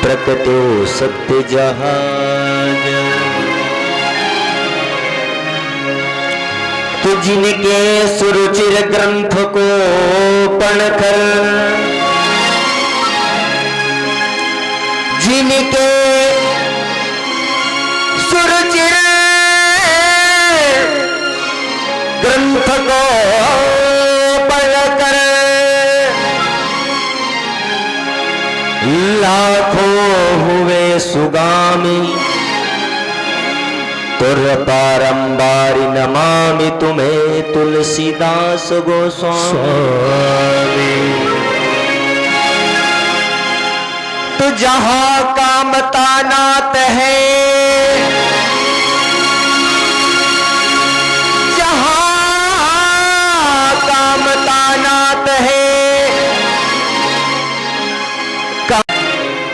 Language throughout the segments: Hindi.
प्रकटो सत्य जहान। तो जिनके सुरुचिर ग्रंथ को पढ़कर, जिनके सुरुचिर ग्रंथ को पढ़कर लाखों हुए सुगामी, तुर पारंबारी नमामि तुम्हें तुलसीदास गोस्वामी। तो जहां कामता नात है, जहां कामता नात है,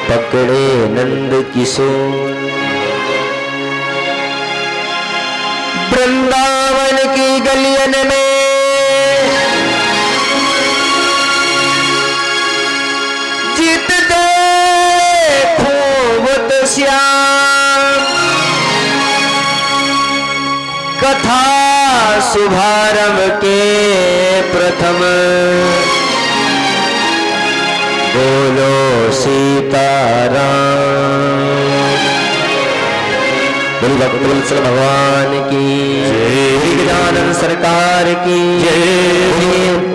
पकड़े नंद किशोर वृंदावन की गलियन में। जित देखो बुत श्याम, कथा शुभारंभ के प्रथम बोलो सीताराम। बोलो भक्तवत्सल भगवान की जय, गजानन सरकार की जय,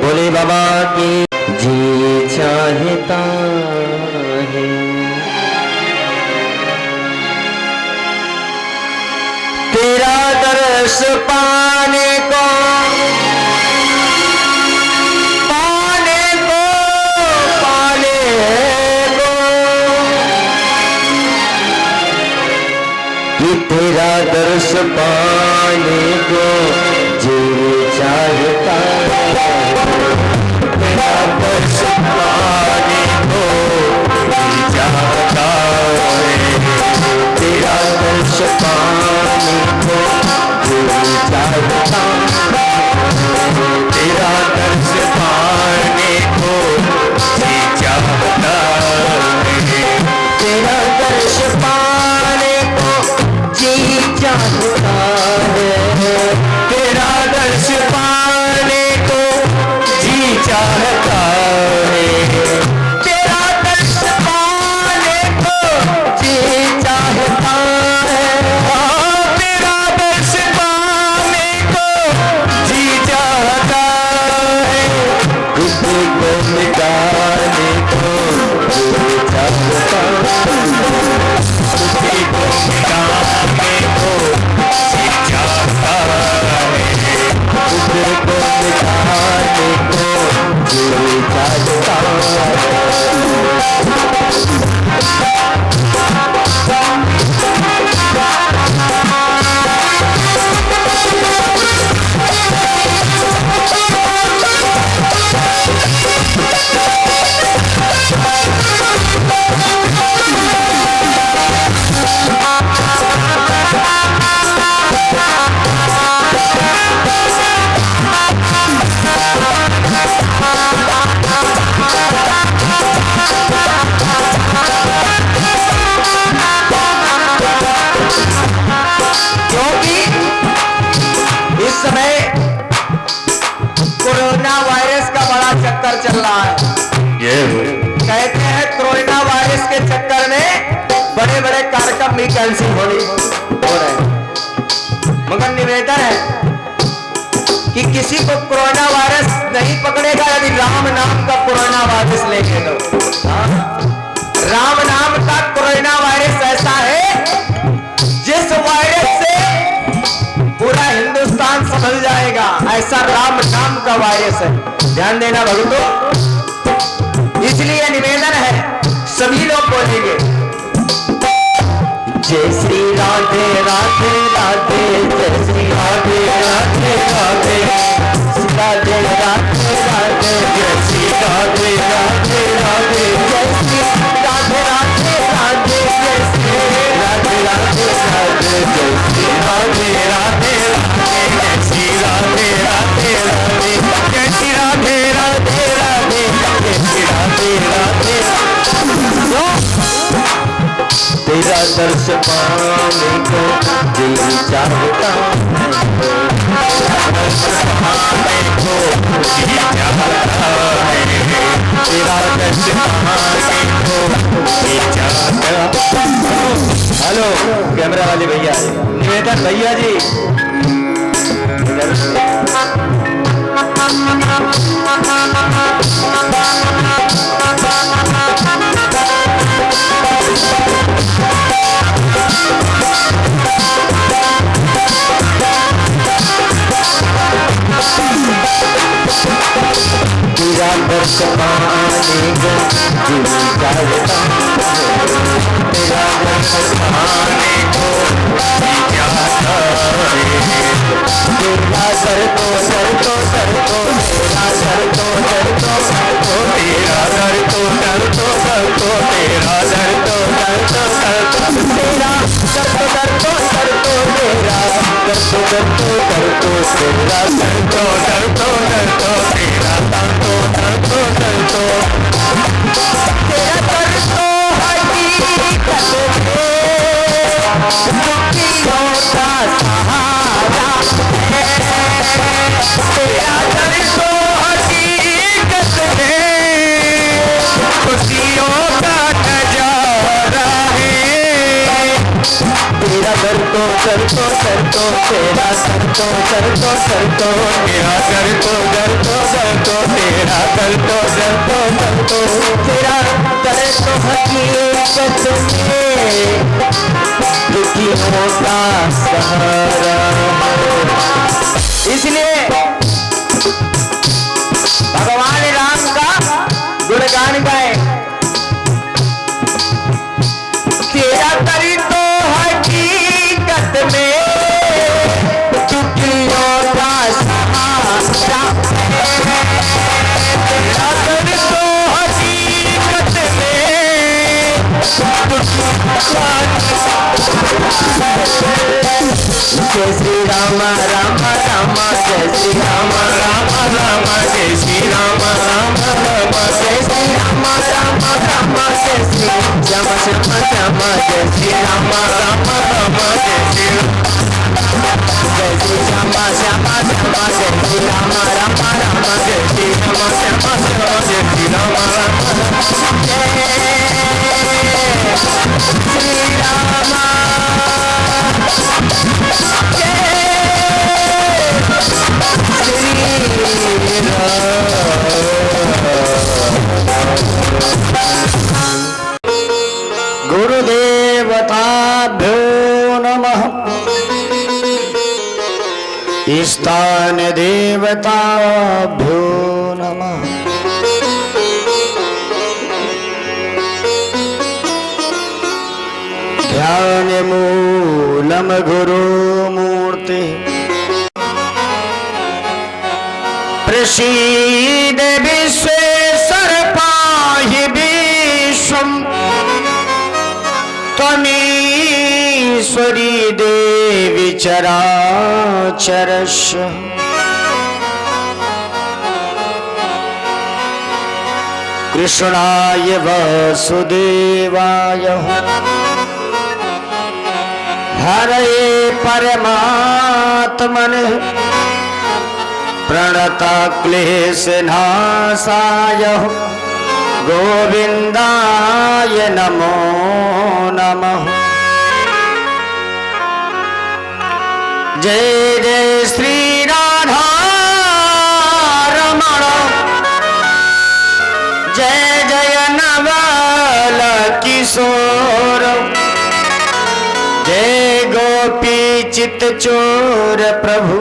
भोले बाबा की जी चाहता है। तेरा दर्श पाने को, तेरा दर्श पाने को जी चाहता है। तेरा दर्श पाने को जी चाहता है। तेरा दर्श पाने को जी चाहता है। तेरा दर्श पाने को जी चाहता है। तेरा दर्श पाने को जी चाहता है। तेरा दर्श पाने को जी चाहता है। तेरा दर्श पाने को जी चाहता है। तेरा दर्श पाने को जी चाहता है। खुद को मिटाने को जी चाहता है। चल रहा है। कहते हैं कोरोना वायरस के चक्कर में बड़े बड़े कार्यक्रम भी कैंसिल हो रहे हैं। मगर निवेदन है कि किसी को कोरोना वायरस नहीं पकड़ेगा यदि राम नाम का कोरोना वायरस लेंगे तो। राम नाम का कोरोना वायरस ऐसा है जिस वायरस से पूरा हिंदुस्तान संभल जाएगा, ऐसा राम नाम का वायरस है। ध्यान देना भक्तों, इसलिए निवेदन है सभी लोग बोलेंगे जय श्री राधे राधे राधे, जय श्री राधे राधे राधे, राधे राधे राधे, जय श्री राधे राधे राधे, जय श्री राधे राधे राधे, जय श्री राधे राधे राधे, जय श्री राधे राधे राधे, जय श्री राधे राधे राधे, जय श्री राधे राधे राधे, जय श्री राधे राधे। पाने को दिल चाहता है, तेरा दर्श पाने को दिल चाहता है, तेरा दर्श पाने को दिल चाहता। हेलो कैमरा वाले भैया, निवेदन भैया जी तेरा दर्श पाने को दिल चाहता है, तेरा दर्श पाने को दिल चाहता है, तेरा सर तो सर तो सर तो तेरा सर तो सर तो सर तो तेरा सर तो सर तो सर तो तेरा सर तो सर तो सर तो तेरा सर तो सर तो सर तो तेरा सर तो सर तो सर तो तेरा सर तो सर तो सर तो तेरा सर तो सर तो सर तो तेरा सर तो हकीकत में दुखियों का सहारा है, तेरा सर तो हकीकत में खुशियों का नजारा है, तेरा सर तो सर तो सर तो तेरा सर तो सर तो सर तो तेरा सर तो सर तो सर तो तेरा सर तो सर तो सर तो तेरा सर तो हकीकत में दुखियों का सहारा। इसलिए भगवान राम का गुणगान गाए, तेरा करी तो हकीकत में दुखियों का सहारा है, तेरा करी तो हकीकत में दुखियों का जय श्री राम राम राम जय श्री राम राम राम जय श्री राम राम राम जय श्री राम राम राम जय श्री श्याम श्याम श्याम जय श्री राम राम राम जय श्री श्याम श्याम श्याम जय श्री राम राम राम जय श्री श्याम श्याम श्याम जय श्री राम राम जय श्री राम गुरुदेवताभ्यो नमः, स्थान देवताभ्यो नमः, ध्यान मूलम गुरुमूर्ति प्रसीद विश्वेश्वर पाहि विश्वम् त्वमीश्वरी देवी चराचरस्य कृष्णाय वासुदेवाय हरये परमात्मने प्रणतक्लेशनाशाय गोविन्दाय नमो नमः। जय जय श्री राधा रमण, जय जय नवल किशोर, जय गोपी चित चोर प्रभु,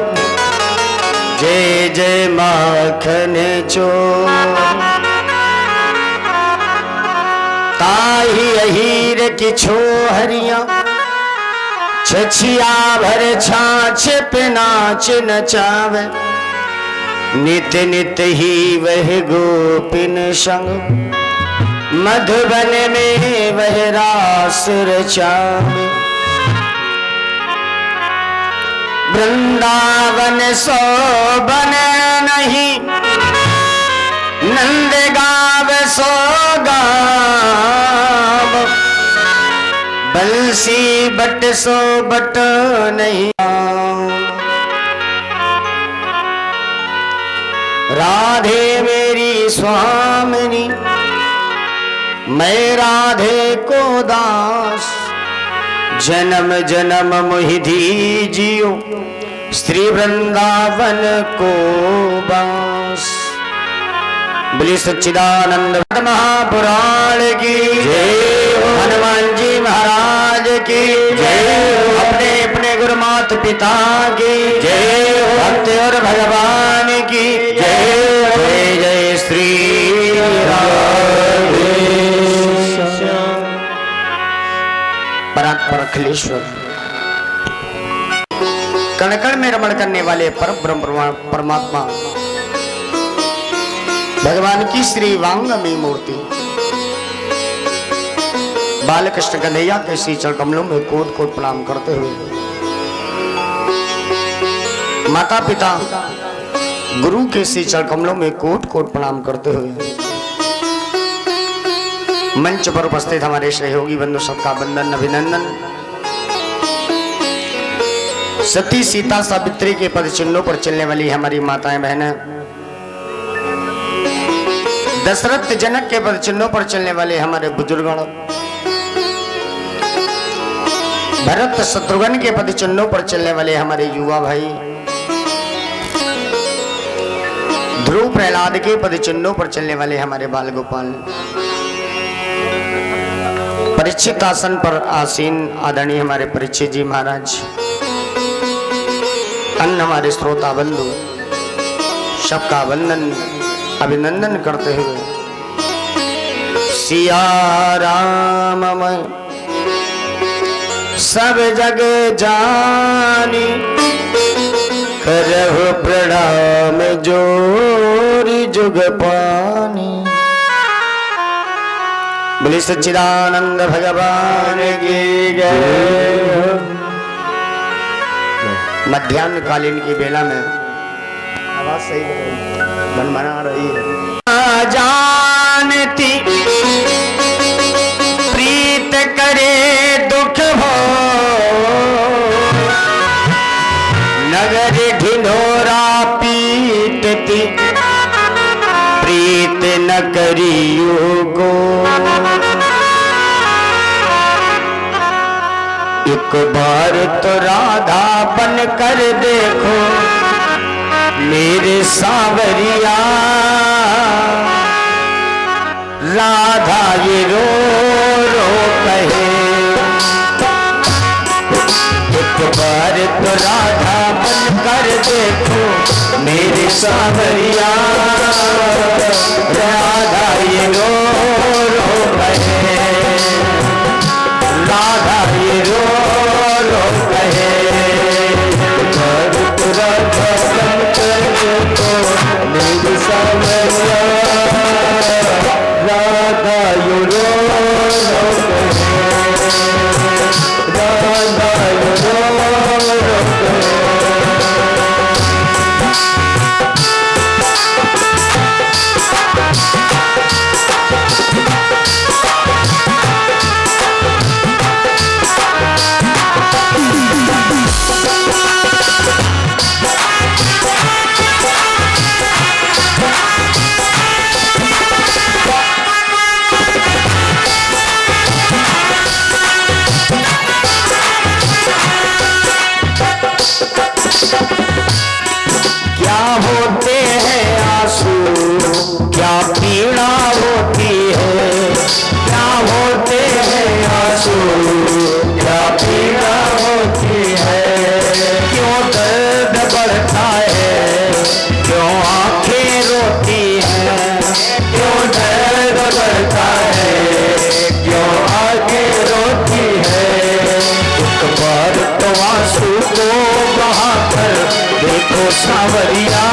जय जय माखन चोर। ताही अहीर की छोहरियां छछिया भर छाछ पे नाच नचावे, नित नित ही वह गोपिन संग मधुबन में वह रास रचावे। वृंदावन सोबन नहीं, नंद गाव सो गाव, बंसी बट सो बट नहीं, राधे मेरी स्वामिनी, मैं राधे को दास, जन्म जन्म मोहि दीजियो, श्री वृंदावन को बास। बोली सच्चिदानंद महापुराण की जय, हनुमान जी महाराज की जय, अपने अपने गुरु माता पिता की जय, भक्त और भगवान की जय, जय जय श्री राधे परात्पर अखिलेश्वर। कण कण में रमण करने वाले परम ब्रह्म परमात्मा भगवान की श्री वांगमयी मूर्ति बालकृष्ण कन्हैया के श्री चरण कमलों में कोट कोट प्रणाम करते हुए, माता पिता गुरु के श्री चरण कमलों में कोट कोट प्रणाम करते हुए, मंच पर उपस्थित हमारे सहयोगी बंधु सबका वंदन अभिनंदन। सती सीता सावित्री के पद चिन्हों पर चलने वाली हमारी माताएं बहनें, दशरथ जनक के पद चिन्हों पर चलने वाले हमारे बुजुर्गण, भरत शत्रुघ्न के पद चिन्हों पर चलने वाले हमारे युवा भाई, ध्रुव प्रहलाद के पद चिन्हों पर चलने वाले हमारे बाल गोपाल, परीक्षित आसन पर आसीन आदरणीय हमारे परीक्षित जी महाराज, अन्य हमारे श्रोता बंधु सबका वंदन अभिनंदन करते हुए, सिया राम मैं सब जग जानी, करहु प्रणाम जोरी जुग पानी। बोली सच्चिदानंद भगवान की जय। मध्याह्न कालीन की बेला में आवाज सही मन बना रही है। जानती प्रीत करे दुख हो, नगर ढिंढोरा पीटती प्रीत न करियो को। एक बार तो राधा बन कर देखो मेरे सांवरिया, राधा ये रो रो कहे। एक बार तो राधा बन कर देखो मेरे सांवरिया, राधा ये रो रो कहे, राधा ये रो रो कहे। राधा बन कर देखो मेरे सांवरिया, राधा ये रो रो कहे, राधा ये रो रो कहे। क्या होते हैं आंसू, क्या पीड़ा होती है, क्या होते हैं आंसू, क्या पीड़ा होती है। क्यों दर्द बढ़ता है, क्यों आंखें रोती हैं, क्यों दर्द बढ़ता है, क्यों आंखें रोती है। एक बार तो आंसू को बहा कर देखो सांवरिया,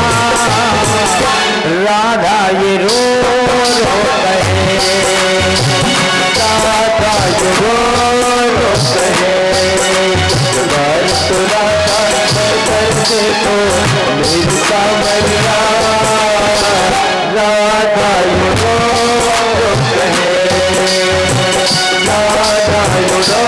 राधा ये रो रो कहे, राधा ये रो रो कहे। तो राधा कर देखो मेरी सांवरिया, राधा ये रो रो कहे, राधा ये रो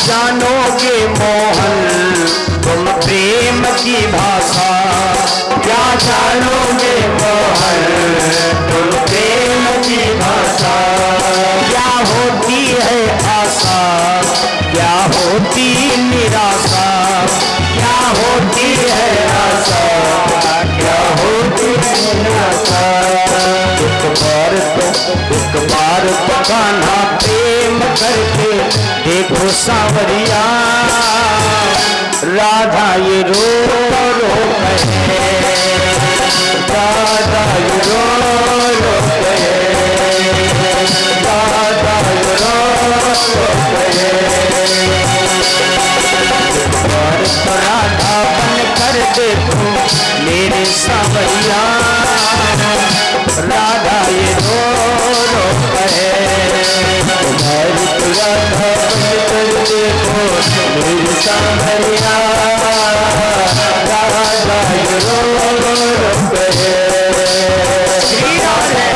जानोगे मोहन तुम प्रेम की भाषा, क्या जानोगे मोहन तुम प्रेम की भाषा। क्या होती है आशा, क्या होती निराशा, क्या होती है आशा, क्या होती है निराशा। एक बार तो कान्हा प्रेम करके देखो सांवरिया, राधा ये रो रो कहे, राधा ये रो रो कहे, राधा ये रो रो कहे। और तो राधा बन कर देखो मेरे सांवरिया, राधा ये रो रो कहे। राधा बन कर देखो मेरे सांवरिया, राधा ये रो रो कहे। श्री राधे।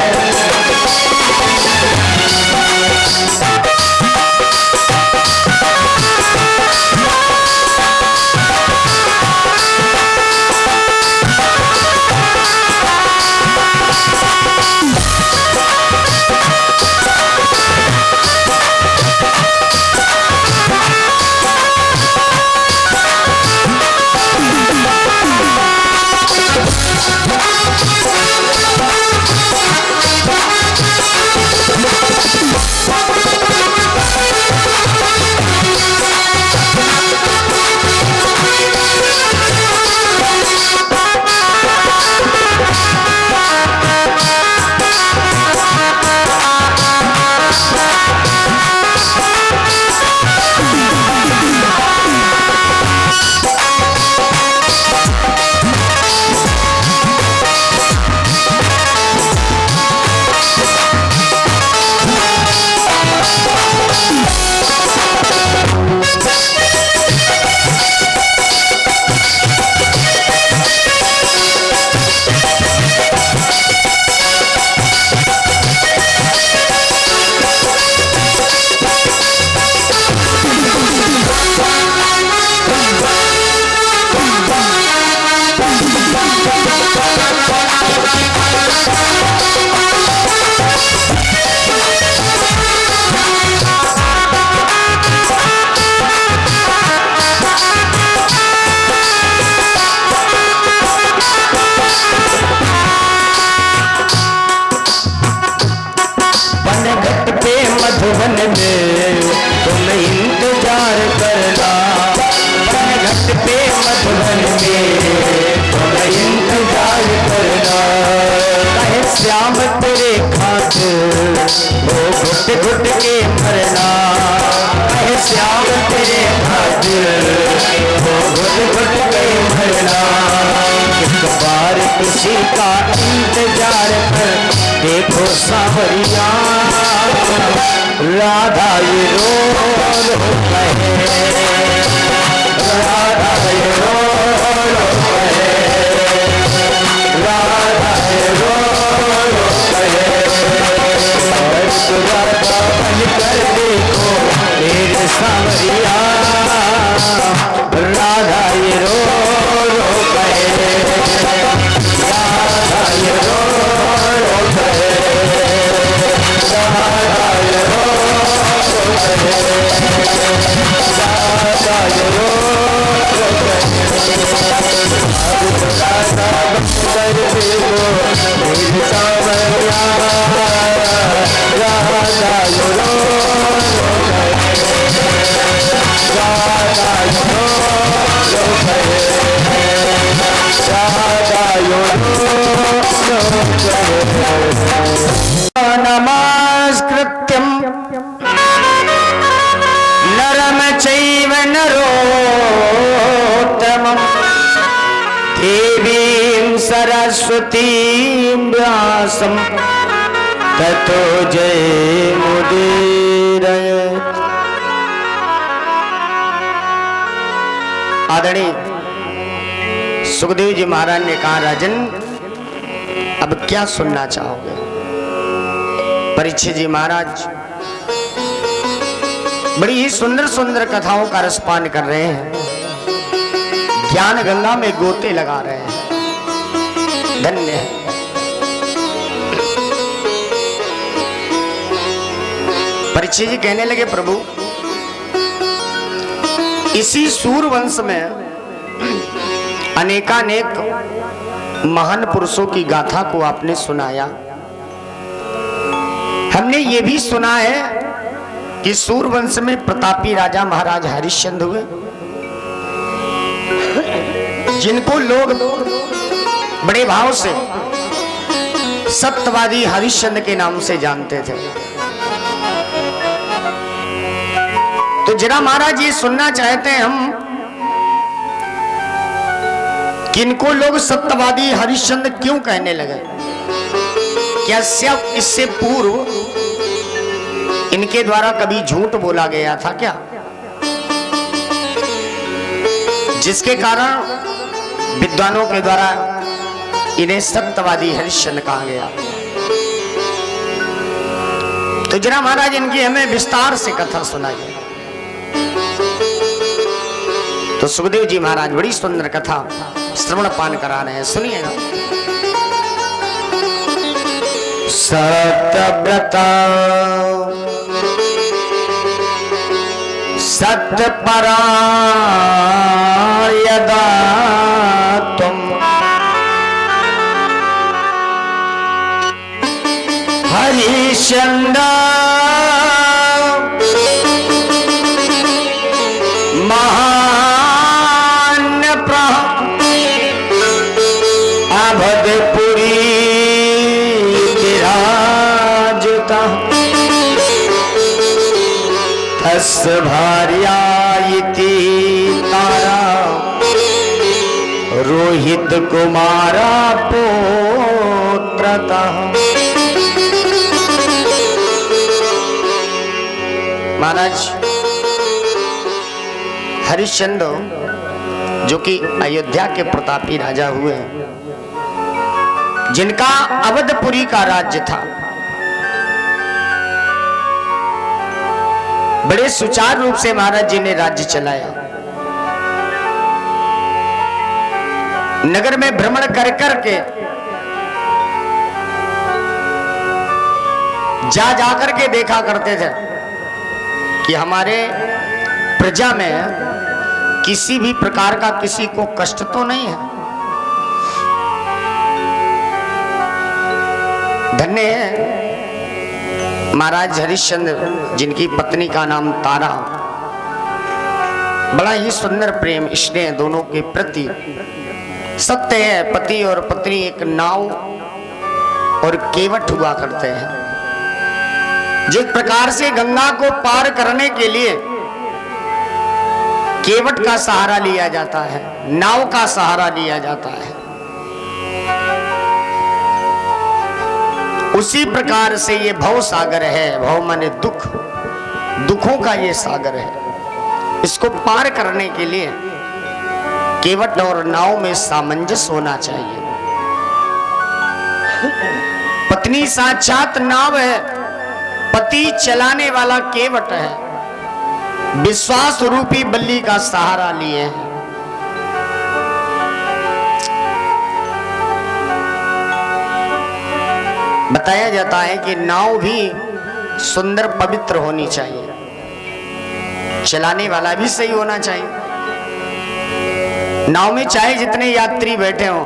मधुबन में तुम इंतजार करना, घट पे मधुबन में तुम इंतजार करना। कहे श्याम तेरे खातिर वो घुट घुट के मरना, कहे श्याम तेरे खातिर वो घुट घुट के मरना। एक बार किसी का इंतजार कर देखो सांवरिया, राधा ये रो रो कहे, राधा ये रो रो कहे, राधा ये रो रो कहे। राधा बन कर देखो मेरे सांवरिया, राधा ये रो रो कहे, राधा ये रो रो कहे, राधा ये रो रो कहे, राधा ये रो रो कहे। राधा बन कर देखो मेरे सांवरिया, राधा ये रो रो कहे, राधा ये रो रो कहे, राधा ये रो रो कहे। नमस्कृत्यं नरम चैव नरोत्तमं देवीं सरस्वतीं व्यासं ततो जयमुदीरयेत्। आदरणीय सुखदेव जी महाराज ने कहा, राजन अब क्या सुनना चाहोगे। परीक्षित जी महाराज बड़ी ही सुंदर सुंदर कथाओं का रसपान कर रहे हैं, ज्ञान गंगा में गोते लगा रहे हैं। धन्य है। परीक्षित जी कहने लगे, प्रभु इसी सूरवंश में अनेकानेक महान पुरुषों की गाथा को आपने सुनाया। हमने ये भी सुना है कि सूरवंश में प्रतापी राजा महाराज हरिश्चंद्र हुए, जिनको लोग बड़े भाव से सत्यवादी हरिश्चंद्र के नाम से जानते थे। तो जरा महाराज ये सुनना चाहते हैं हम, किनको लोग सत्यवादी हरिश्चंद्र क्यों कहने लगे? क्या इससे पूर्व इनके द्वारा कभी झूठ बोला गया था क्या, जिसके कारण विद्वानों के द्वारा इन्हें सत्यवादी हरिश्चंद्र कहा गया? तो जरा महाराज इनकी हमें विस्तार से कथा सुनाइए। तो सुखदेव जी महाराज बड़ी सुंदर कथा श्रवण पान करा रहे हैं, सुनिएगा। सत्यव्रता सत्यपरा यदा तुम हरिश्चंद्र महान अवधपुरी विराजता तस् भार्या इति तारा रोहित कुमारा पुत्रता। महाराज हरिश्चंद्र जो कि अयोध्या के प्रतापी राजा हुए, जिनका अवधपुरी का राज्य था, बड़े सुचारू रूप से महाराज जी ने राज्य चलाया। नगर में भ्रमण कर करके जा जाकर के देखा करते थे कि हमारे प्रजा में किसी भी प्रकार का किसी को कष्ट तो नहीं है। धन्य है महाराज हरिश्चंद्र, जिनकी पत्नी का नाम तारा। बड़ा ही सुंदर प्रेम स्नेह दोनों के प्रति। सत्य है, पति और पत्नी एक नाव और केवट हुआ करते हैं। जिस प्रकार से गंगा को पार करने के लिए केवट का सहारा लिया जाता है, नाव का सहारा लिया जाता है, उसी प्रकार से ये भव सागर है। भव माने दुख, दुखों का ये सागर है। इसको पार करने के लिए केवट और नाव में सामंजस्य होना चाहिए। पत्नी साक्षात नाव है, पति चलाने वाला केवट है। विश्वास रूपी बल्ली का सहारा लिए हैं। बताया जाता है कि नाव भी सुंदर पवित्र होनी चाहिए, चलाने वाला भी सही होना चाहिए। नाव में चाहे जितने यात्री बैठे हों,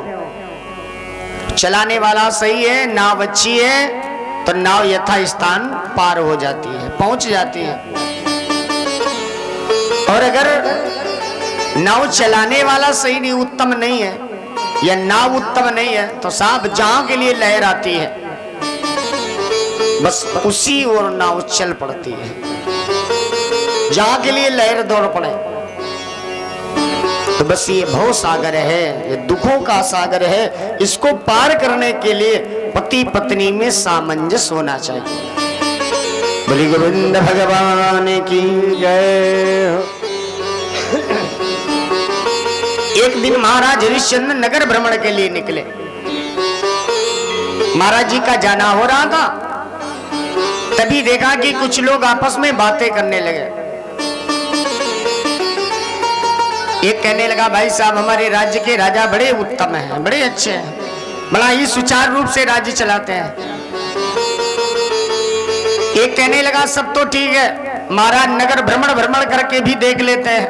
चलाने वाला सही है, नाव अच्छी है तो नाव यथा स्थान पार हो जाती है, पहुंच जाती है। और अगर नाव चलाने वाला सही नहीं, उत्तम नहीं है, या नाव उत्तम नहीं है, तो साहब जहां के लिए लहर आती है बस उसी ओर नाव चल पड़ती है, जहां के लिए लहर दौड़ पड़े। तो बस ये भव सागर है, ये दुखों का सागर है। इसको पार करने के लिए पति पत्नी में सामंजस्य होना चाहिए। बोली गोविंद भगवान की जय। एक दिन महाराज हरिश्चंद्र नगर भ्रमण के लिए निकले। महाराज जी का जाना हो रहा था, तभी देखा कि कुछ लोग आपस में बातें करने लगे। एक कहने लगा भाई साहब हमारे राज्य के राजा बड़े उत्तम हैं, बड़े अच्छे हैं, बड़ा ही सुचारू रूप से राज्य चलाते हैं। एक कहने लगा सब तो ठीक है महाराज, नगर भ्रमण भ्रमण करके भी देख लेते हैं,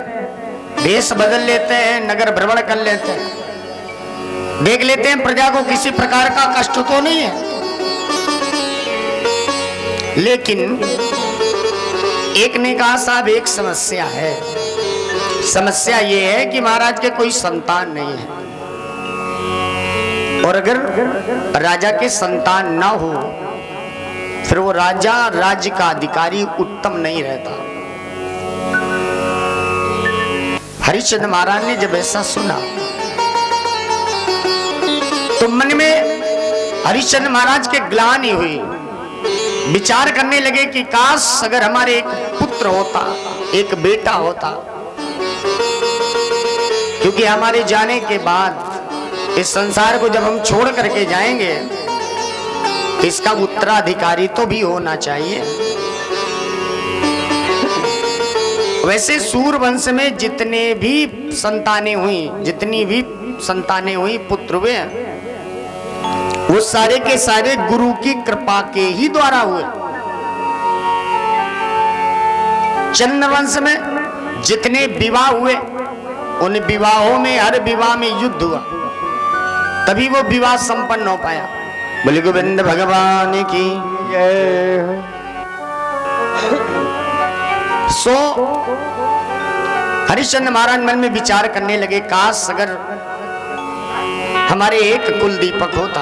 भेष बदल लेते हैं, नगर भ्रमण कर लेते हैं, देख लेते हैं प्रजा को किसी प्रकार का कष्ट तो नहीं है। लेकिन एक ने कहा साहब एक समस्या है, समस्या ये है कि महाराज के कोई संतान नहीं है, और अगर राजा के संतान ना हो फिर वो राजा राज्य का अधिकारी उत्तम नहीं रहता। हरिश्चंद्र महाराज ने जब ऐसा सुना तो मन में हरिश्चंद्र महाराज के ग्लानि हुई, विचार करने लगे कि काश अगर हमारे एक पुत्र होता, एक बेटा होता, क्योंकि हमारे जाने के बाद इस संसार को जब हम छोड़ करके जाएंगे तो इसका उत्तराधिकारी तो भी होना चाहिए। वैसे सूरवंश में जितने भी संतानें हुई, जितनी भी संतानें हुई, पुत्र हुए, वो सारे के सारे गुरु की कृपा के ही द्वारा हुए। चंद्रवंश में जितने विवाह हुए उन विवाहों में हर विवाह में युद्ध हुआ, तभी वो विवाह संपन्न हो पाया। बोले गोविंद भगवान की जय। सो हरिश्चंद्र महाराज मन में विचार करने लगे काश अगर हमारे एक कुल दीपक होता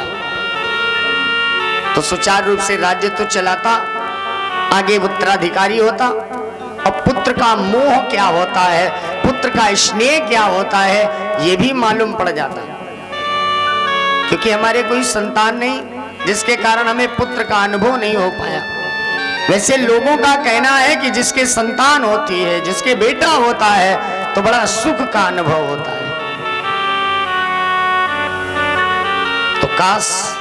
तो सुचारू रूप से राज्य तो चलाता, आगे उत्तराधिकारी होता, और पुत्र का मोह क्या होता है, पुत्र का स्नेह क्या होता है, ये भी मालूम पड़ जाता। क्योंकि हमारे कोई संतान नहीं, जिसके कारण हमें पुत्र का अनुभव नहीं हो पाया। वैसे लोगों का कहना है कि जिसके संतान होती है, जिसके बेटा होता है, तो बड़ा सुख का अनुभव होता है। तो काश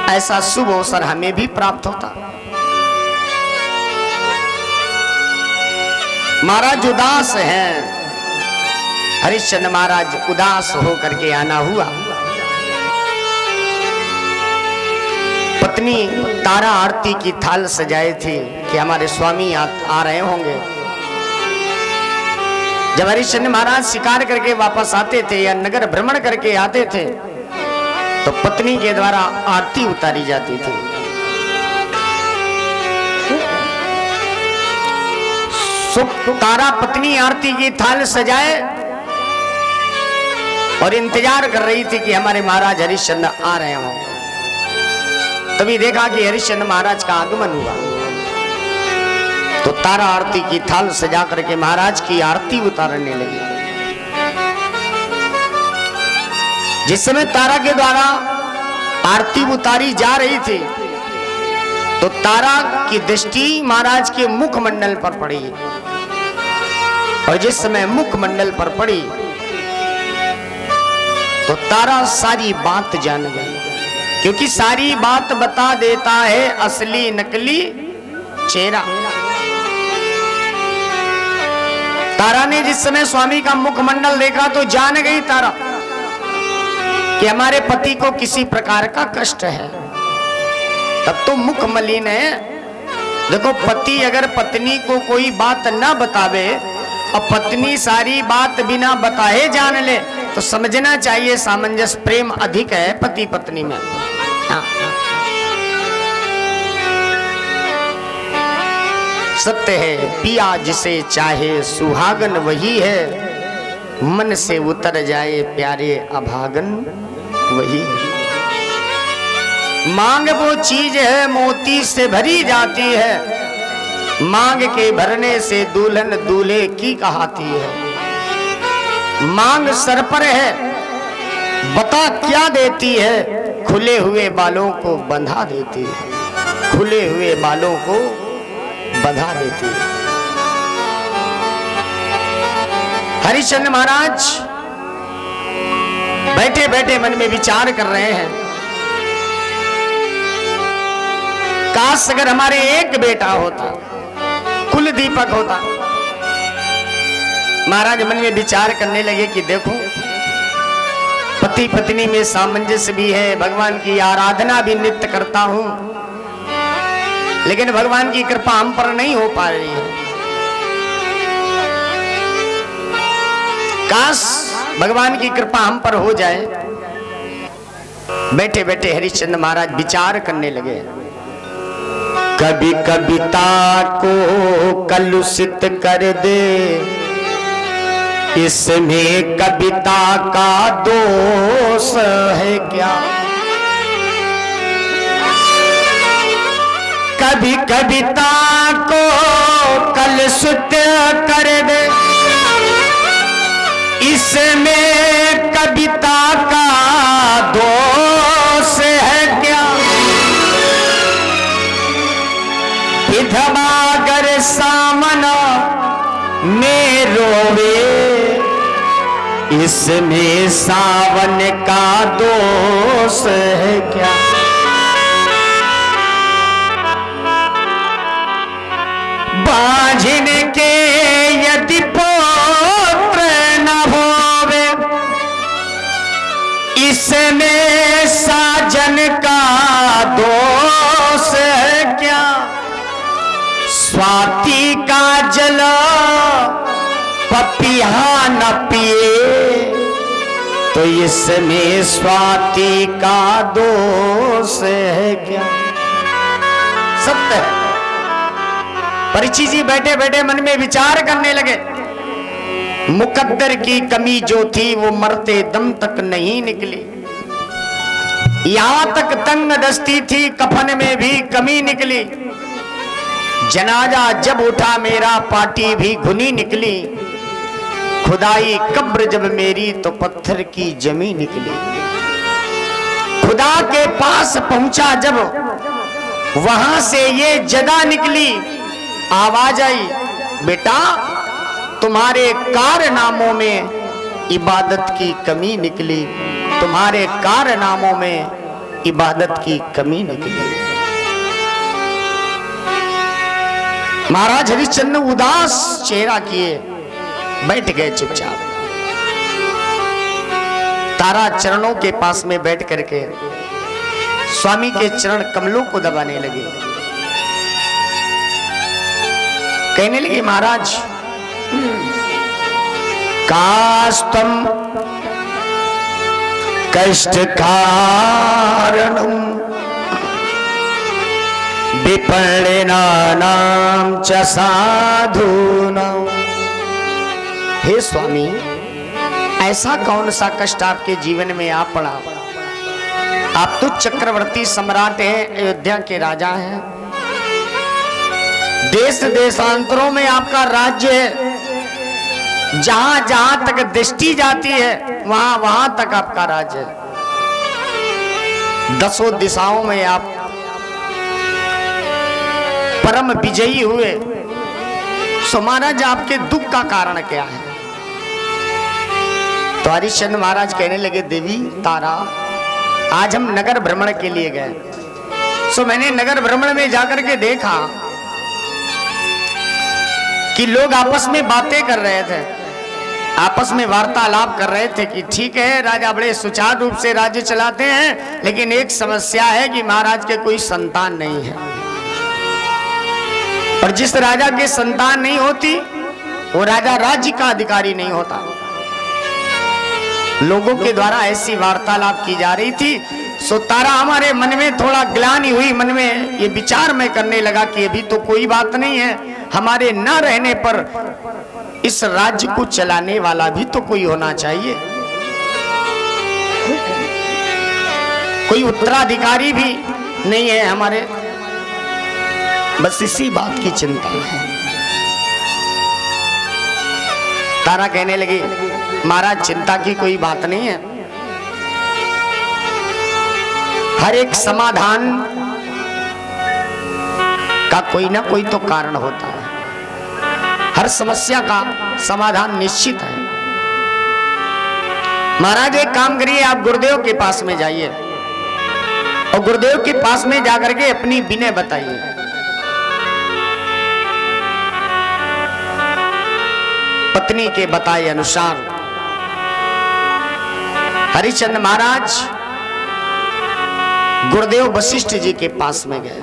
ऐसा शुभ अवसर हमें भी प्राप्त होता। महाराज उदास हैं, हरिश्चंद्र महाराज उदास होकर के आना हुआ। पत्नी तारा आरती की थाल सजाए थी कि हमारे स्वामी आ रहे होंगे। जब हरिश्चंद्र महाराज शिकार करके वापस आते थे या नगर भ्रमण करके आते थे तो पत्नी के द्वारा आरती उतारी जाती थी। तारा पत्नी आरती की थाल सजाए और इंतजार कर रही थी कि हमारे महाराज हरिश्चंद्र आ रहे हों। तभी देखा कि हरिश्चंद्र महाराज का आगमन हुआ, तो तारा आरती की थाल सजा करके महाराज की आरती उतारने लगी। जिस समय तारा के द्वारा आरती उतारी जा रही थी तो तारा की दृष्टि महाराज के मुखमंडल पर पड़ी, और जिस समय मुखमंडल पर पड़ी तो तारा सारी बात जान गई, क्योंकि सारी बात बता देता है असली नकली चेहरा। तारा ने जिस समय स्वामी का मुखमंडल देखा तो जान गई तारा कि हमारे पति को किसी प्रकार का कष्ट है। तब तो मुख मलिन है। देखो, पति अगर पत्नी को कोई बात ना बतावे और पत्नी सारी बात बिना बताए जान ले तो समझना चाहिए सामंजस्य प्रेम अधिक है पति पत्नी में। सत्य है, पिया जिसे चाहे सुहागन वही है, मन से उतर जाए प्यारे अभागन वही है। मांग वो चीज है मोती से भरी जाती है, मांग के भरने से दुल्हन दूल्हे की कहाती है। मांग सर पर है, बता क्या देती है, खुले हुए बालों को बंधा देती है, खुले हुए बालों को बंधा देती है। हरिश्चंद्र महाराज बैठे बैठे मन में विचार कर रहे हैं, काश अगर हमारे एक बेटा होता, कुल दीपक होता, महाराज मन में विचार करने लगे कि देखो, पति पत्नी में सामंजस्य भी है, भगवान की आराधना भी नित्य करता हूं, लेकिन भगवान की कृपा हम पर नहीं हो पा रही है। काश भगवान की कृपा हम पर हो जाए। बैठे बैठे हरिश्चंद्र महाराज विचार करने लगे। कभी कविता को कलुषित कर दे, इसमें कविता का दोष है क्या? कभी कविता को कलुषित कर दे, इसमें कविता का दोष है क्या? विधवा गर सामना में रोवे, इसमें सावन का दोष है क्या? बाझिन के यदि पुत्र न होवे, इसमें साजन का दोष है क्या? स्वाति का जल पपिया न पिए, तो इसमें स्वाति का दोष है क्या? सत्य है। परीक्षित जी बैठे बैठे मन में विचार करने लगे। मुकद्दर की कमी जो थी वो मरते दम तक नहीं निकली। यहां तक तंग दस्ती थी, कफन में भी कमी निकली। जनाजा जब उठा मेरा पाटी भी घुनी निकली। खुदाई कब्र जब मेरी तो पत्थर की जमी निकली। खुदा के पास पहुंचा जब वहां से ये जदा निकली। आवाज आई, बेटा तुम्हारे कारनामों में इबादत की कमी निकली। तुम्हारे कारनामों में इबादत की कमी निकली। महाराज हरिश्चंद्र उदास चेहरा किए बैठ गए चुपचाप। तारा चरणों के पास में बैठ करके स्वामी के चरण कमलों को दबाने लगे। कहने लगे, महाराज काश तुम कष्ट कारणम विपणनानाम च साधूनाम। हे स्वामी, ऐसा कौन सा कष्ट आपके जीवन में आ पड़ा? आप तो चक्रवर्ती सम्राट हैं, अयोध्या के राजा हैं, देश देशांतरों में आपका राज्य है। जहां जहां तक दृष्टि जाती है वहां वहां तक आपका राज्य है। दसों दिशाओं में आप परम विजयी हुए। सो महाराज आपके दुख का कारण क्या है? तो हरिश्चंद्र महाराज कहने लगे, देवी तारा, आज हम नगर भ्रमण के लिए गए। सो मैंने नगर भ्रमण में जाकर के देखा कि लोग आपस में बातें कर रहे थे, आपस में वार्तालाप कर रहे थे कि ठीक है, राजा बड़े सुचारू रूप से राज्य चलाते हैं, लेकिन एक समस्या है कि महाराज के कोई संतान नहीं है। और जिस राजा के संतान नहीं होती वो राजा राज्य का अधिकारी नहीं होता। लोगों के द्वारा ऐसी वार्तालाप की जा रही थी। सो तारा हमारे मन में थोड़ा ग्लानि हुई, मन में ये विचार मैं करने लगा कि अभी तो कोई बात नहीं है, हमारे न रहने पर इस राज्य को चलाने वाला भी तो कोई होना चाहिए, कोई उत्तराधिकारी भी नहीं है हमारे। बस इसी बात की चिंता है। तारा कहने लगी, महाराज चिंता की कोई बात नहीं है, हर एक समाधान का कोई ना कोई तो कारण होता है। हर समस्या का समाधान निश्चित है। महाराज एक काम करिए, आप गुरुदेव के पास में जाइए और गुरुदेव के पास में जाकर के अपनी विनय बताइए। पत्नी के बताए अनुसार हरिश्चंद्र महाराज गुरुदेव वशिष्ठ जी के पास में गए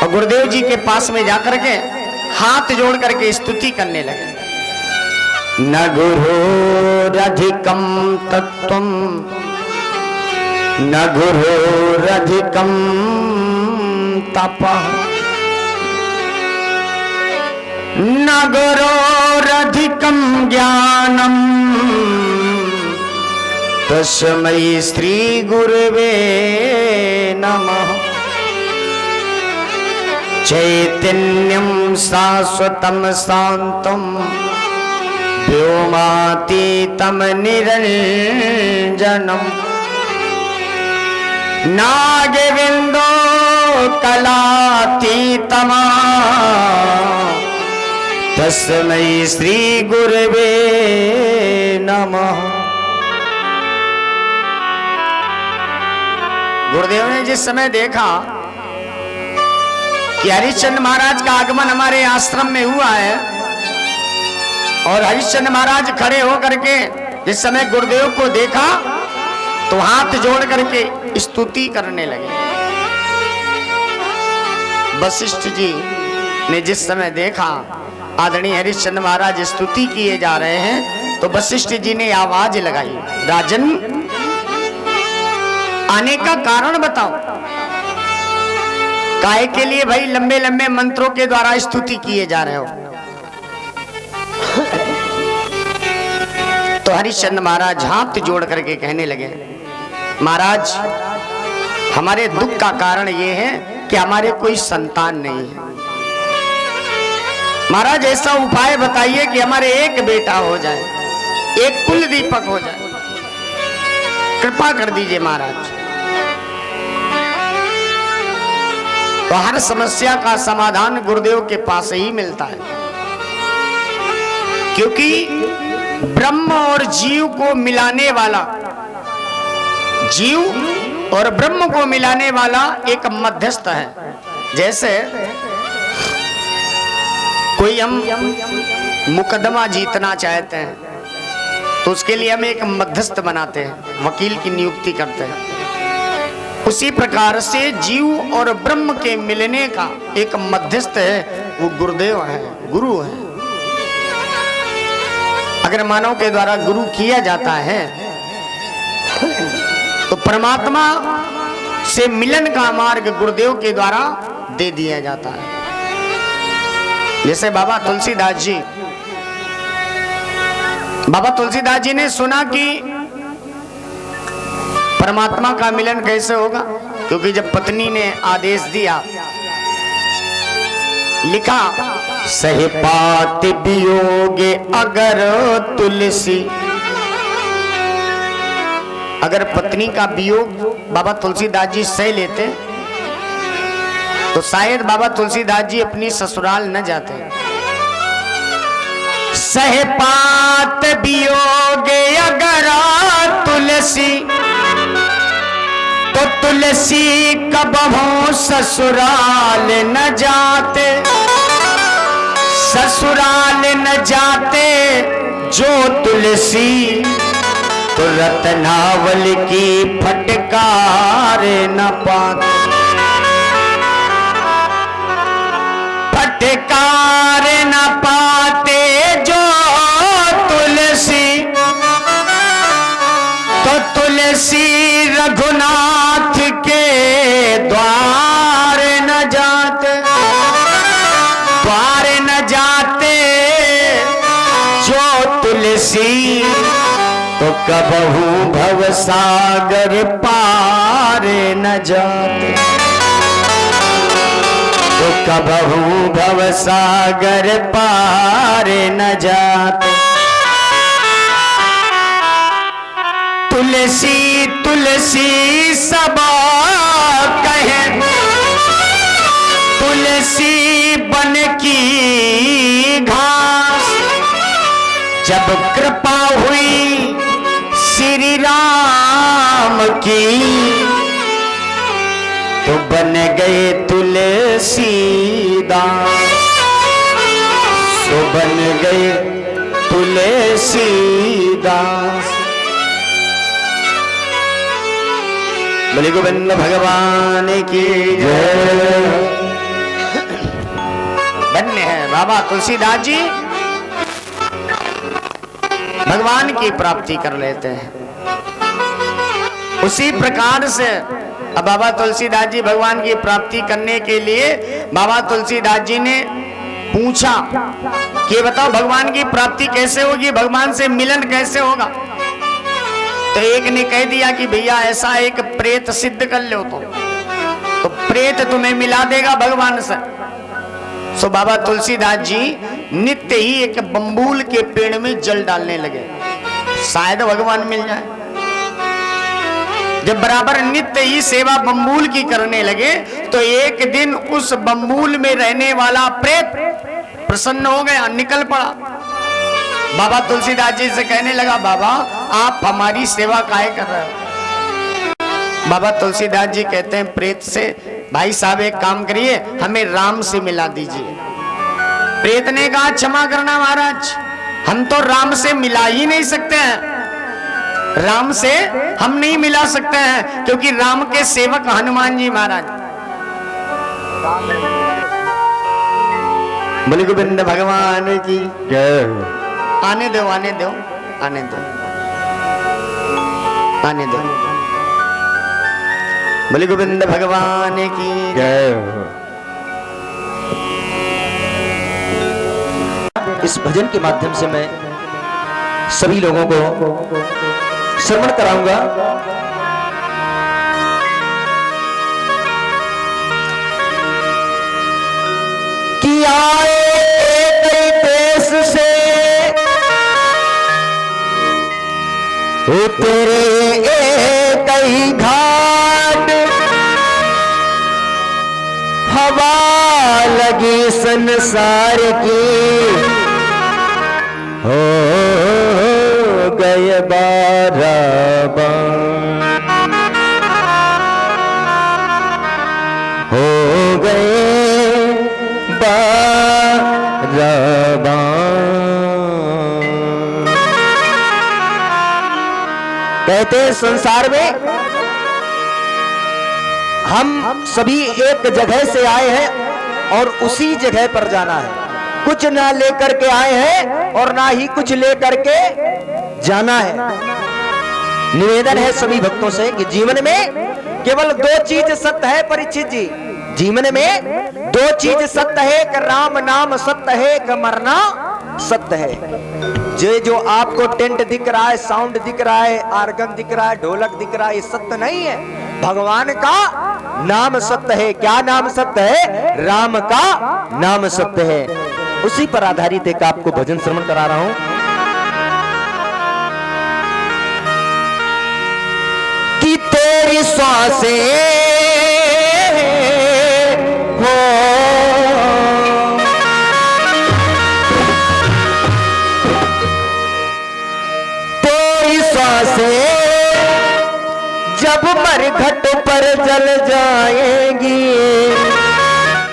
और गुरुदेव जी के पास में जाकर के हाथ जोड़ करके स्तुति करने लगे। न गुरोरधिकं तत्त्वं न गुरोरधिकं तपः न गुरोरधिकं ज्ञानम् तस्मै श्री गुरवे नमः। चैतन्यं शाश्वतं शान्तं व्योमातीतं निरञ्जनम् नागविन्दो कलातीतम् तस्मै श्री गुरवे नमः। गुरुदेव ने जिस समय देखा कि हरिश्चंद्र महाराज का आगमन हमारे आश्रम में हुआ है और हरिश्चंद्र महाराज खड़े होकर के जिस समय गुरुदेव को देखा तो हाथ जोड़ करके स्तुति करने लगे। वशिष्ठ जी ने जिस समय देखा आदरणीय हरिश्चंद्र महाराज स्तुति किए जा रहे हैं तो वशिष्ठ जी ने आवाज लगाई, राजन आने का कारण बताओ। काहे के लिए भाई लंबे लंबे मंत्रों के द्वारा स्तुति किए जा रहे हो? तो हरिश्चंद्र महाराज हाथ जोड़ करके कहने लगे, महाराज हमारे दुख का कारण ये है कि हमारे कोई संतान नहीं है। महाराज ऐसा उपाय बताइए कि हमारे एक बेटा हो जाए, एक कुल दीपक हो जाए, कृपा कर दीजिए महाराज। तो हर समस्या का समाधान गुरुदेव के पास ही मिलता है, क्योंकि ब्रह्म और जीव को मिलाने वाला, जीव और ब्रह्म को मिलाने वाला एक मध्यस्थ है। जैसे कोई हम मुकदमा जीतना चाहते हैं तो उसके लिए हम एक मध्यस्थ बनाते हैं, वकील की नियुक्ति करते हैं। उसी प्रकार से जीव और ब्रह्म के मिलने का एक मध्यस्थ है, वो गुरुदेव है, गुरु है। अगर मानव के द्वारा गुरु किया जाता है तो परमात्मा से मिलन का मार्ग गुरुदेव के द्वारा दे दिया जाता है। जैसे बाबा तुलसीदास जी ने सुना कि परमात्मा का मिलन कैसे होगा, क्योंकि जब पत्नी ने आदेश दिया, लिखा सहे पात वियोगे अगर तुलसी, अगर पत्नी का वियोग बाबा तुलसीदास जी सह लेते तो शायद बाबा तुलसीदास जी अपनी ससुराल न जाते। सहे पात वियोगे अगर तुलसी तो तुलसी कबहू ससुराल न जाते, ससुराल न जाते जो तुलसी तो रत्नावल की फटकार न पाते। फटकार न पाते जो तुलसी तो तुलसी रघुनाथ के द्वार न जाते, द्वार न जाते जो तुलसी तो कबहू भवसागर पार न जाते, तो कबहू भवसागर पार न जाते। तुलसी तुलसी सब कहे, तुलसी बन की घास, जब कृपा हुई श्री राम की तो बन गए तुलसीदास। सो बन गए तुलसीदास। बोले गोविंद भगवान की जय। धन्य है बाबा तुलसीदास जी, भगवान की प्राप्ति कर लेते हैं। उसी प्रकार से अब बाबा तुलसीदास जी भगवान की प्राप्ति करने के लिए बाबा तुलसीदास जी ने पूछा कि बताओ भगवान की प्राप्ति कैसे होगी, भगवान से मिलन कैसे होगा। तो एक ने कह दिया कि भैया ऐसा एक प्रेत सिद्ध कर लो तो प्रेत तुम्हें मिला देगा भगवान से। सो बाबा तुलसीदास जी नित्य ही एक बम्बूल के पेड़ में जल डालने लगे, शायद भगवान मिल जाए। जब बराबर नित्य ही सेवा बम्बूल की करने लगे तो एक दिन उस बम्बूल में रहने वाला प्रेत प्रसन्न हो गया, निकल पड़ा। बाबा तुलसीदास जी से कहने लगा, बाबा आप हमारी सेवा काहे कर रहे हो। बाबा तुलसीदास जी कहते हैं प्रेत से, भाई साहब एक काम करिए, हमें राम से मिला दीजिए। प्रेत ने कहा, क्षमा करना महाराज, हम तो राम से मिला ही नहीं सकते हैं, राम से हम नहीं मिला सकते हैं, क्योंकि राम के सेवक हनुमान जी महाराज। बोले गोविंद भगवान की जय। आने दो आने दो आने दो आने दो। बोले गोविंद भगवान की जय। इस भजन के माध्यम से मैं सभी लोगों को श्रवण कराऊंगा। कि आए कई देश से उतरे कई घाट, हवा लगी संसार की, हो गए बाराबान, हो गए बाराबान। कहते हैं संसार में हम सभी एक जगह से आए हैं और उसी जगह पर जाना है। कुछ ना लेकर के आए हैं और ना ही कुछ लेकर के जाना है। निवेदन है सभी भक्तों से कि जीवन में केवल दो चीज सत्य है परीक्षित जी, जीवन में दो चीज सत्य है, एक राम नाम सत्य है, एक मरना सत्य है। जो आपको टेंट दिख रहा है, साउंड दिख रहा है, आर्गन दिख रहा है, ढोलक दिख रहा है, ये सत्य नहीं है। भगवान का नाम सत्य है। क्या नाम सत्य है? राम का नाम सत्य है। उसी पर आधारित एक आपको भजन श्रवण करा रहा हूं कि तेरी सांसें हो तेरी सांसें जब मरघट पर जल जाएंगी।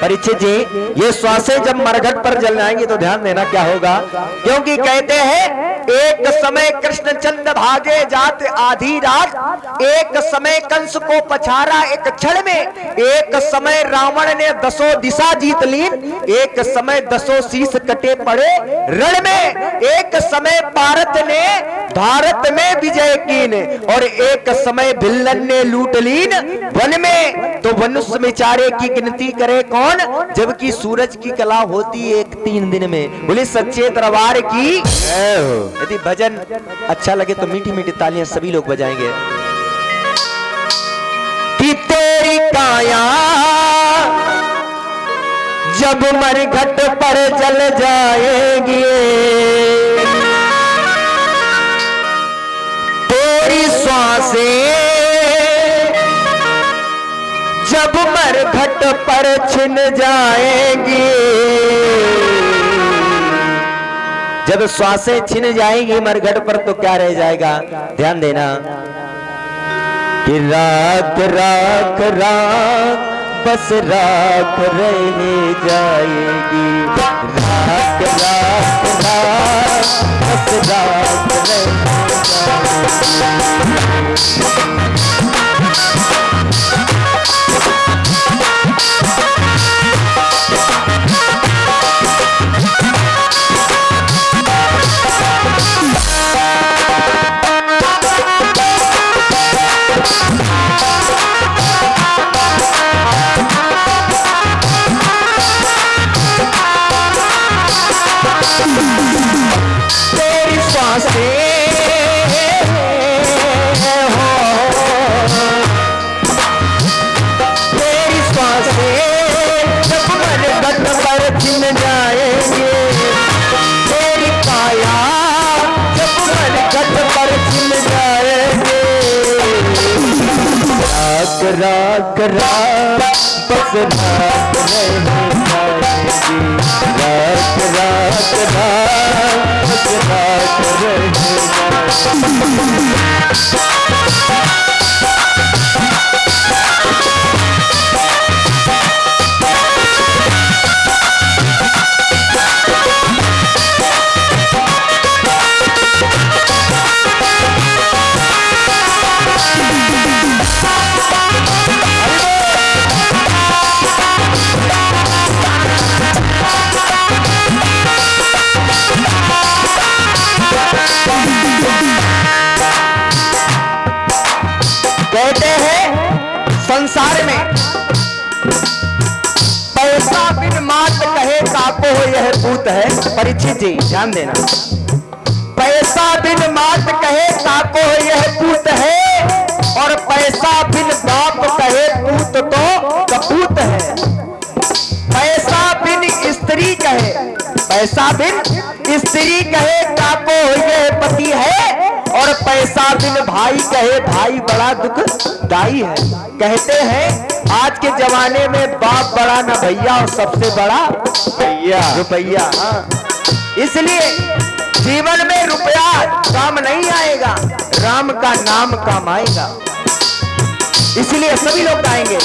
परीक्षित जी, ये श्वासें जब मरघट पर जल जाएंगी तो ध्यान देना क्या होगा, क्योंकि कहते हैं एक समय कृष्णचंद्र भागे जात आधी रात, एक समय कंस को पछाड़ा एक क्षण में, एक समय रावण ने 10 दिशा जीत ली, एक समय 10 शीश कटे पड़े रण में, एक समय भारत ने भारत में विजय कीन और एक समय भिल्लन ने लूट लीन वन में। तो मनुष्य बेचारे की गिनती करे कौन, जबकि सूरज की कला होती है एक 3 दिन में। बोले सच्चे दरबार की। यदि भजन अच्छा लगे तो मीठी मीठी तालियां सभी लोग बजाएंगे। कि तेरी काया जब मरघट पर जल जाएगी, तेरी सांसें जब मरघट पर छिन जाएंगी। जब श्वासें छिन जाएंगी मरघट पर तो क्या रह जाएगा, ध्यान देना कि राख राख राख बस राख रह जाएगी, राख रात रात रात बस रात रह तेरी सांसें हो, तेरी सांसें जब मन गट पर छिन जाएंगे, तेरी काया जब मन गट पर छिन जाएंगे, रात रात रात बस रात रह जाएगी, रात रात रात बस रात रह जाएगी। कहते हैं संसार में पैसा बिन मात कहे काको यह पूत है। परीक्षित जी ध्यान देना, पैसा बिन मात कहे काको यह पूत है, और पैसा बिन बाप कहे पूत तो कपूत है। पैसा बिन स्त्री कहे, पैसा बिन स्त्री कहे काको यह पति है, और पैसा बिन भाई कहे भाई बड़ा दुखदाई है। कहते हैं आज के जमाने में बाप बड़ा न भैया, और सबसे बड़ा भैया रुपया। इसलिए जीवन में रुपया काम नहीं आएगा, राम का नाम काम आएगा। इसलिए सभी लोग गाएंगे,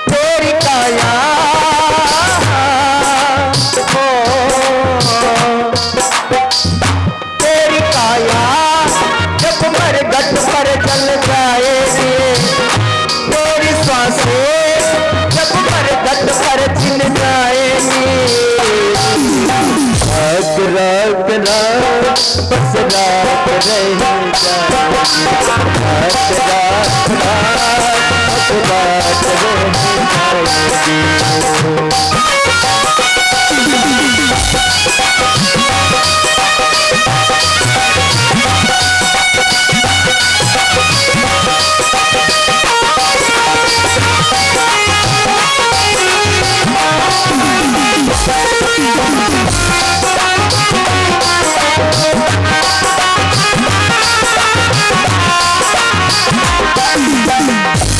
तेरी काया तेरी काया जब मर गट पर चल जाएगी, तेरी सांसें जब मर गट पर छिन जाएगी, रात रात रात बस रात रह जाएगी, रात रात रात बस रात रह जाएगी।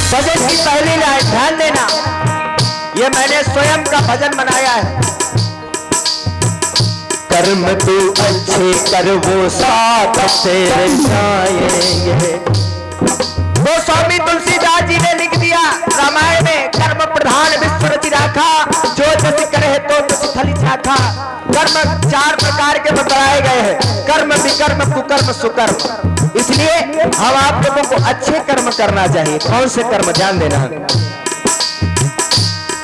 भजन की पहली लाइन ध्यान देना, ये मैंने स्वयं का भजन बनाया है। कर्म तू अच्छे कर वो साथ तेरे जाएंगे। वो स्वामी तुलसीदास जी ने लिख दिया रामायण में, कर्म प्रधान विश्व रचि राखा, जो जस करे तो तस फल चाखा। कर्म चार प्रकार के बताए गए हैं, कर्म विकर्म कुकर्म सुकर्म। इसलिए हम आप लोगों को अच्छे कर्म करना चाहिए। कौन से कर्म, ध्यान देना।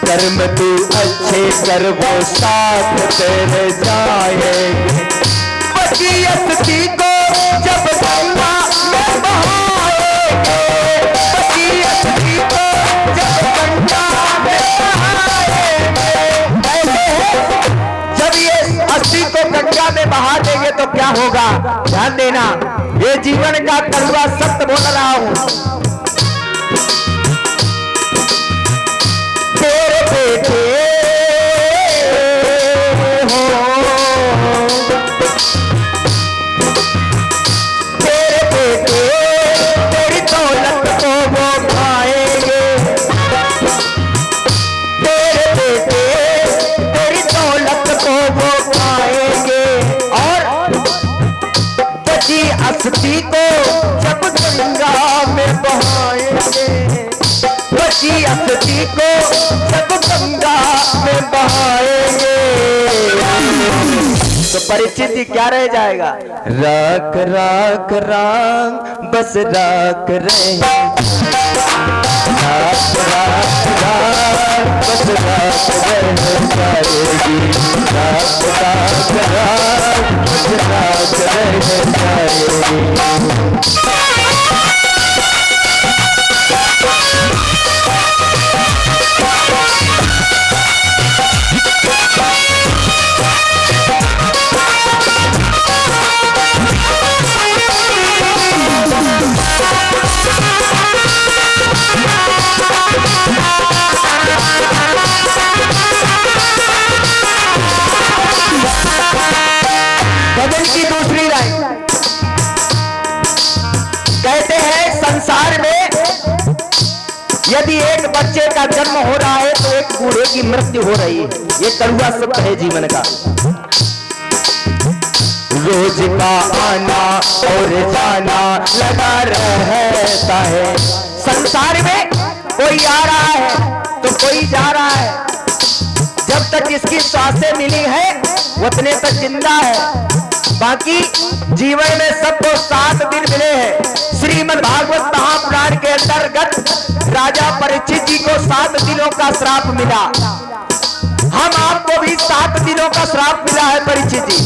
कर्म तू अच्छे कर वो साथ तेरे जाएंगे, बचियत को जब गंगा में बहाएंगे, बचियत को जब गंगा में बहाएंगे। जब ये अस्थि को गंगा में बहा देंगे तो क्या होगा, ध्यान देना। ये जीवन का कड़वा सत्य बोल रहा हूं। तेरे बेटे हो, तेरे बेटे तेरी दौलत को वो खाएंगे, तेरे बेटे तेरी दौलत को वो खाएंगे, और बची अस्थि को जब गंगा में बहा तेरी अस्थि को जब गंगा में बहाएंगे तो परीक्षित जी क्या रह जाएगा? राख राख राम बस राख रहे, राख राख राम बस राख रह जाएगी, राख राख राम बस राख रह जाएगी। भजन की दूसरी लाइन कहते हैं, संसार में यदि एक बच्चे का जन्म हो रहा है तो एक बूढ़े की मृत्यु हो रही है। ये कड़वा सत्य है जीवन का। रोज का आना और जाना लगा रहता है। संसार में कोई आ रहा है तो कोई जा रहा है। जब तक इसकी सांसें मिली है उतने तक जिंदा है। बाकी जीवन में सबको 7 दिन मिले हैं। श्रीमद् भागवत महापुराण के अंतर्गत राजा परीक्षित जी को 7 दिनों का श्राप मिला। हम आपको भी 7 दिनों का श्राप मिला है परीक्षित जी।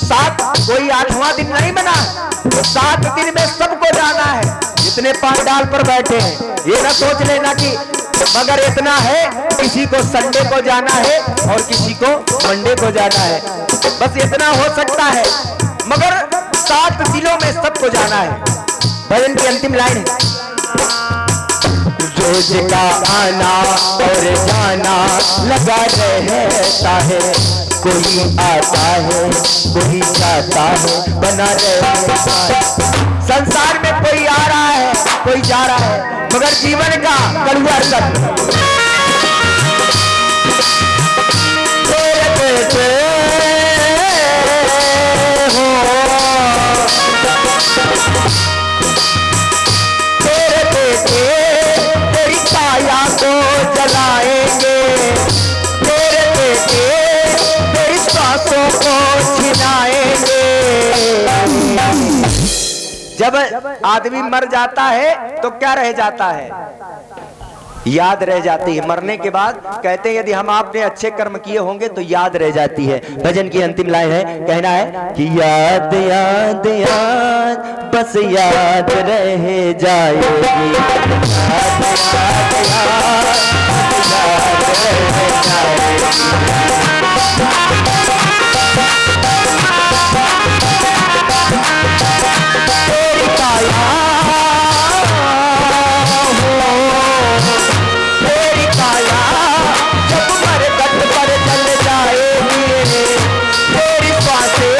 7 कोई 8वां दिन नहीं बना, 7 दिन में सबको जाना है जितने पांडाल पर बैठे हैं। ये ना सोच लेना कि मगर इतना है, किसी को संडे को जाना है और किसी को मंडे को जाना है, बस इतना हो सकता है। मगर 7 दिनों में सबको जाना है। भजन की अंतिम लाइन है, रोज का आना और जाना लगा रहता है। कोई आता है कोई जाता है, बना रहता है। संसार में कोई आ रहा है कोई जा रहा है, मगर जीवन का कड़वा सत्य तेरे बेटे हो, तेरे बेटे तेरी काया को जलाएंगे, तेरे बेटे तेरी सांसों को छिनाएंगे। जब आदमी मर जाता है तो क्या रह जाता है? याद रह जाती है। मरने के बाद कहते हैं यदि हम आपने अच्छे कर्म किए होंगे तो याद रह जाती है। भजन की अंतिम लाइन है, कहना है कि याद याद याद बस याद रह जाएगी, याद याद याद रह जाएगी। तेरी काया तेरी काया जब मरकट पर चल जाएगी, तेरी सांसें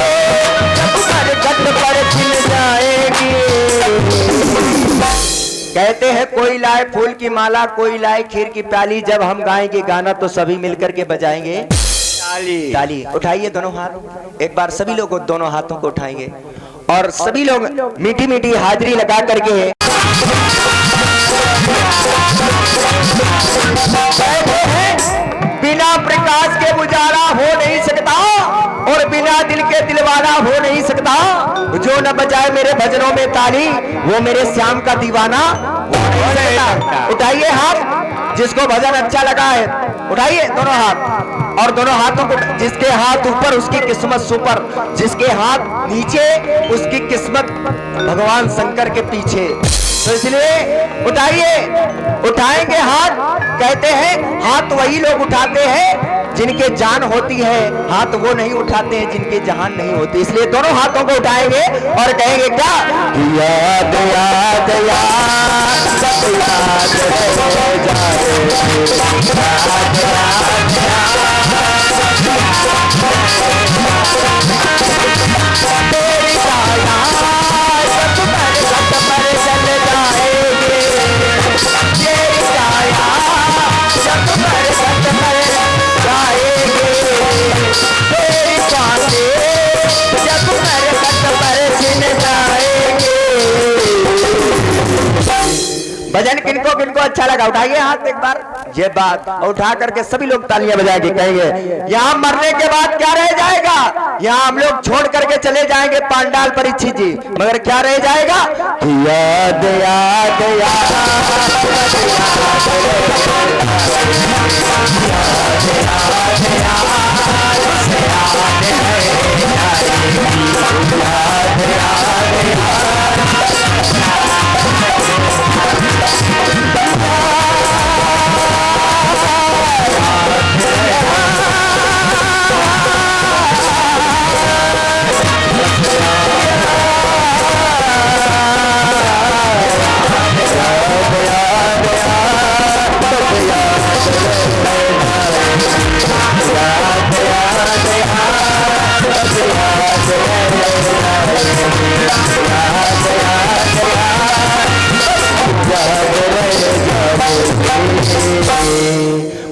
जब मरकट पर छिल जाएगी। कहते हैं कोई लाए फूल की माला कोई लाए खीर की प्याली, जब हम गाएंगे गाना तो सभी मिलकर के बजाएंगे ताली। ताली उठाइए दोनों हाथ, एक बार सभी लोग दोनों हाथों को उठाएंगे और सभी लोग मीठी मीठी हाजिरी लगा करके बिना प्रकाश के उजाला हो नहीं सकता और बिना दिल के दिलवाना हो नहीं सकता। जो न बजाए मेरे भजनों में ताली वो मेरे श्याम का दीवाना हो नहीं सकता। उठाइए हाथ, जिसको भजन अच्छा लगा है उठाइए दोनों हाथ, और दोनों हाथों को, जिसके हाथ ऊपर उसकी किस्मत सुपर, जिसके हाथ नीचे उसकी किस्मत भगवान शंकर के पीछे। तो इसलिए उठाइए, उठाएंगे हाथ। कहते हैं हाथ वही लोग उठाते हैं जिनके जान होती है, हाथ वो नहीं उठाते हैं जिनके जहान नहीं होती। इसलिए दोनों हाथों को उठाएंगे और कहेंगे क्या? याद याद याद सब याद रह जाए, याद याद तेरी काया जब मरकट पर चल जाएंगे, तेरी काया जब मरकट पर जाएंगे, तेरी सांसें जब मरकट पर छिन जाएंगे। भजन किनको किनको किनको अच्छा लगा उठाइए हाथ एक बार। ये बात उठा करके सभी लोग तालियां बजा के कहेंगे यहाँ मरने के बाद क्या रह जाएगा, यहाँ हम लोग छोड़ करके चले जाएंगे पांडाल परीक्षित जी, मगर क्या रह जाएगा, याद याद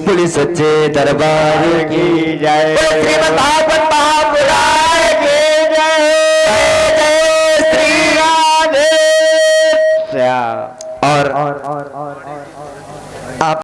पुलिस सच्चे दरबार की जय, श्रीमद् भागवत महापुराण की जय, जय श्री राधे। और आप